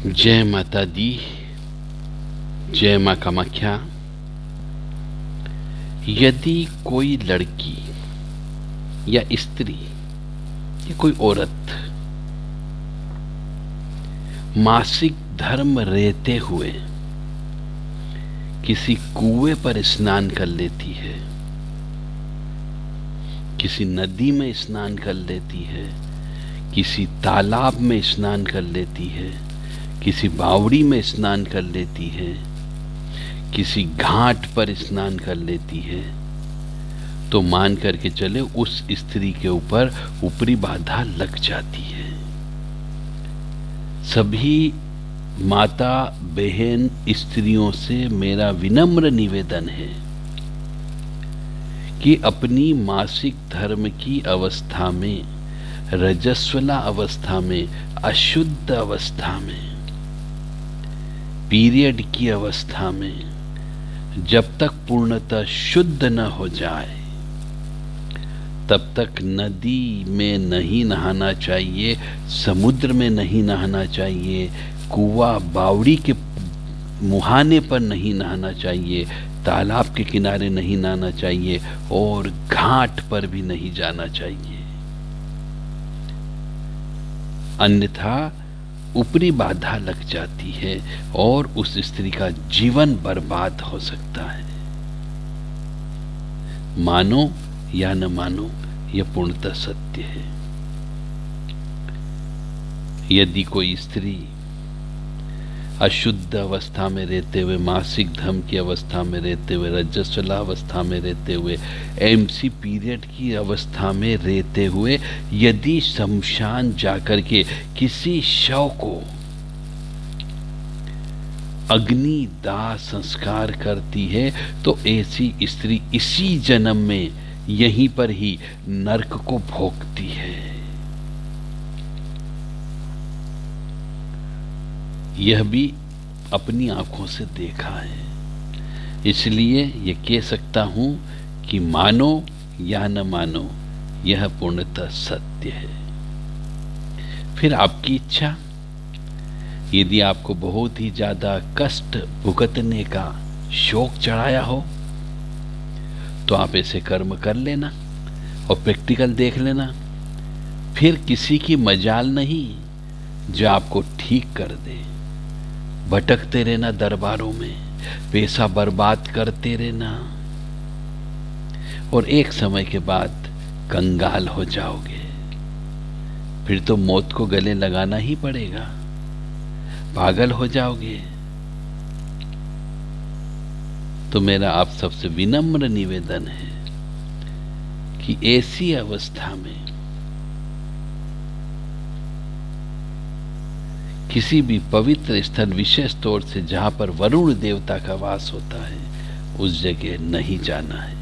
जय माता दी, जय माँ कामाख्या। यदि कोई लड़की या स्त्री या कोई औरत मासिक धर्म रहते हुए किसी कुएं पर स्नान कर लेती है, किसी नदी में स्नान कर लेती है, किसी तालाब में स्नान कर लेती है, किसी बावड़ी में स्नान कर लेती है, किसी घाट पर स्नान कर लेती है, तो मान करके चले उस स्त्री के ऊपर ऊपरी बाधा लग जाती है। सभी माता बहन स्त्रियों से मेरा विनम्र निवेदन है कि अपनी मासिक धर्म की अवस्था में, रजस्वला अवस्था में, अशुद्ध अवस्था में, पीरियड की अवस्था में जब तक पूर्णतः शुद्ध न हो जाए तब तक नदी में नहीं नहाना चाहिए, समुद्र में नहीं नहाना चाहिए, कुआं बावड़ी के मुहाने पर नहीं नहाना चाहिए, तालाब के किनारे नहीं नहाना चाहिए और घाट पर भी नहीं जाना चाहिए। अन्यथा ऊपरी बाधा लग जाती है और उस स्त्री का जीवन बर्बाद हो सकता है। मानो या न मानो, यह पूर्णतः सत्य है। यदि कोई स्त्री अशुद्ध अवस्था में रहते हुए, मासिक धर्म की अवस्था में रहते हुए, रजस्वला अवस्था में रहते हुए, एमसी पीरियड की अवस्था में रहते हुए यदि शमशान जाकर के किसी शव को अग्नि दाह संस्कार करती है तो ऐसी स्त्री इसी जन्म में यहीं पर ही नरक को भोगती है। यह भी अपनी आंखों से देखा है, इसलिए ये कह सकता हूं कि मानो या न मानो, यह पूर्णतः सत्य है। फिर आपकी इच्छा, यदि आपको बहुत ही ज्यादा कष्ट भुगतने का शौक चढ़ाया हो तो आप ऐसे कर्म कर लेना और प्रैक्टिकल देख लेना। फिर किसी की मजाल नहीं जो आपको ठीक कर दे। भटकते रहना दरबारों में, पैसा बर्बाद करते रहना और एक समय के बाद कंगाल हो जाओगे। फिर तो मौत को गले लगाना ही पड़ेगा, पागल हो जाओगे। तो मेरा आप सबसे विनम्र निवेदन है कि ऐसी अवस्था में किसी भी पवित्र स्थल, विशेष तौर से जहां पर वरुण देवता का वास होता है, उस जगह नहीं जाना है।